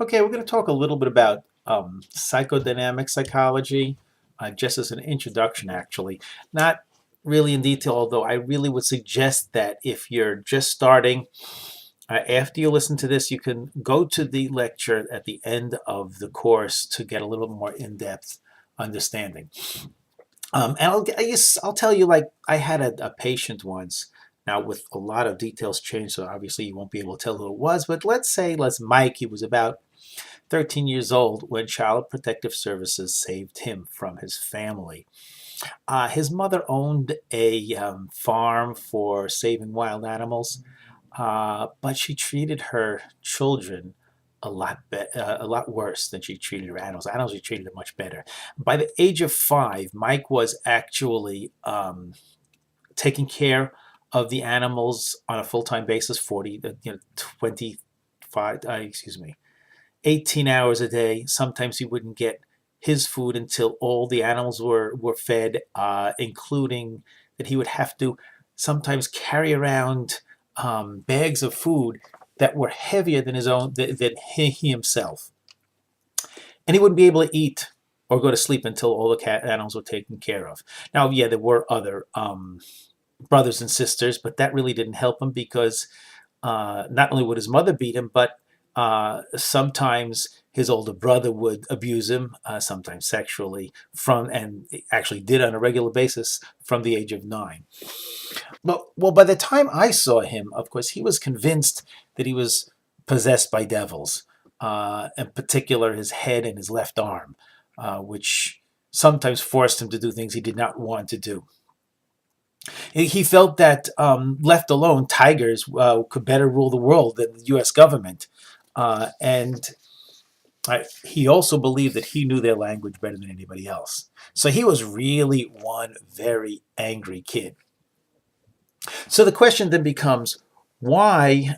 Okay, we're going to talk a little bit about psychodynamic psychology, just as an introduction, actually. Not really in detail, although I really would suggest that if you're just starting, after you listen to this, you can go to the lecture at the end of the course to get a little more in-depth understanding. And I'll tell you, like, I had a patient once. Now, with a lot of details changed, so obviously you won't be able to tell who it was. But let's Mike. He was about 13 years old when Child Protective Services saved him from his family. His mother owned a farm for saving wild animals, but she treated her children a lot worse than she treated her animals. Animals she treated them much better. By the age of 5, Mike was actually taking care of the animals on a full-time basis, 25, excuse me, 18 hours a day. Sometimes he wouldn't get his food until all the animals were fed, including that he would have to sometimes carry around bags of food that were heavier than than he himself. And he wouldn't be able to eat or go to sleep until all the animals were taken care of. Now, yeah, there were other brothers and sisters, but that really didn't help him because not only would his mother beat him, but sometimes his older brother would abuse him, sometimes sexually, and actually did on a regular basis from the age of 9. Well, by the time I saw him, of course, he was convinced that he was possessed by devils, in particular his head and his left arm, which sometimes forced him to do things he did not want to do. He felt that left alone, tigers could better rule the world than the U.S. government. And he also believed that he knew their language better than anybody else. So he was really one very angry kid. So the question then becomes, why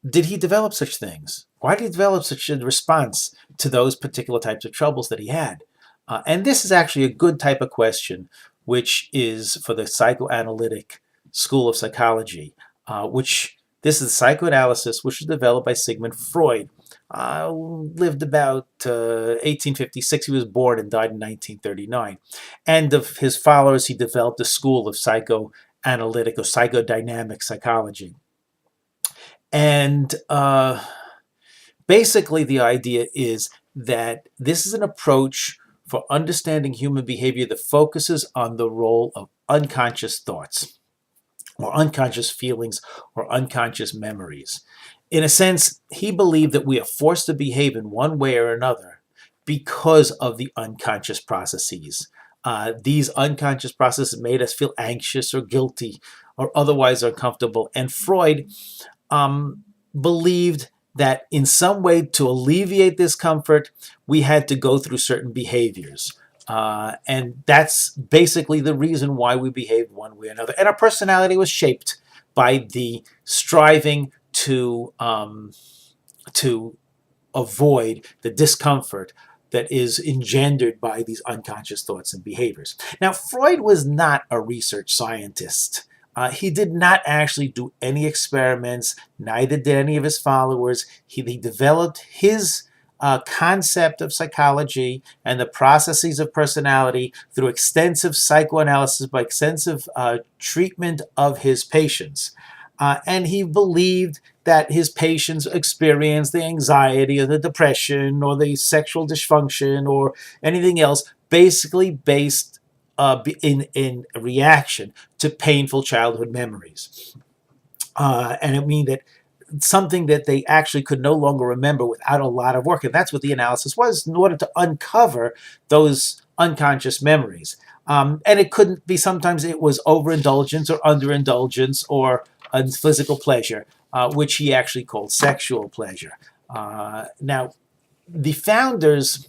did he develop such things? Why did he develop such a response to those particular types of troubles that he had? And this is actually a good type of question, which is for the psychoanalytic school of psychology, which this is psychoanalysis, which was developed by Sigmund Freud. Lived about 1856. He was born and died in 1939. And of his followers, he developed a school of psychoanalytic or psychodynamic psychology. And basically, the idea is that this is an approach for understanding human behavior that focuses on the role of unconscious thoughts or unconscious feelings or unconscious memories. In a sense, he believed that we are forced to behave in one way or another because of the unconscious processes. These unconscious processes made us feel anxious or guilty or otherwise uncomfortable. And Freud believed that in some way to alleviate discomfort, we had to go through certain behaviors. And that's basically the reason why we behaved one way or another. And our personality was shaped by the striving to avoid the discomfort that is engendered by these unconscious thoughts and behaviors. Now, Freud was not a research scientist. He did not actually do any experiments, neither did any of his followers. He developed his concept of psychology and the processes of personality through extensive psychoanalysis by extensive treatment of his patients. And he believed that his patients experienced the anxiety or the depression or the sexual dysfunction or anything else basically based in reaction to painful childhood memories. And it means that something that they actually could no longer remember without a lot of work. And that's what the analysis was, in order to uncover those unconscious memories. And it couldn't be, sometimes it was overindulgence or underindulgence or physical pleasure, which he actually called sexual pleasure. Now, the founders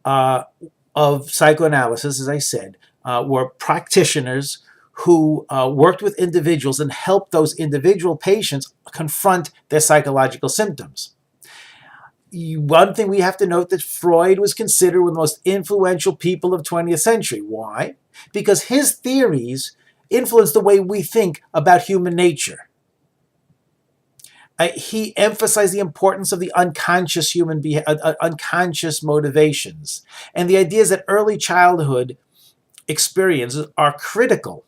of psychoanalysis, as I said, were practitioners who worked with individuals and helped those individual patients confront their psychological symptoms. One thing we have to note, that Freud was considered one of the most influential people of the 20th century. Why? Because his theories influenced the way we think about human nature. He emphasized the importance of the unconscious unconscious motivations, and the ideas that early childhood experiences are critical.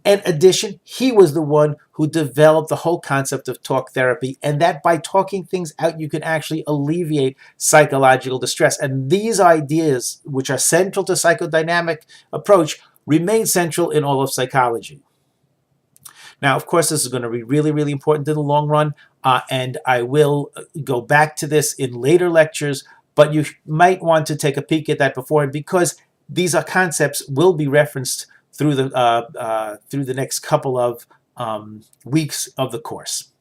In addition, he was the one who developed the whole concept of talk therapy, and that by talking things out, you can actually alleviate psychological distress. And these ideas, which are central to psychodynamic approach, remain central in all of psychology. Now, of course, this is going to be really, really important in the long run, and I will go back to this in later lectures, but you might want to take a peek at that before, because these are concepts will be referenced through the next couple of weeks of the course.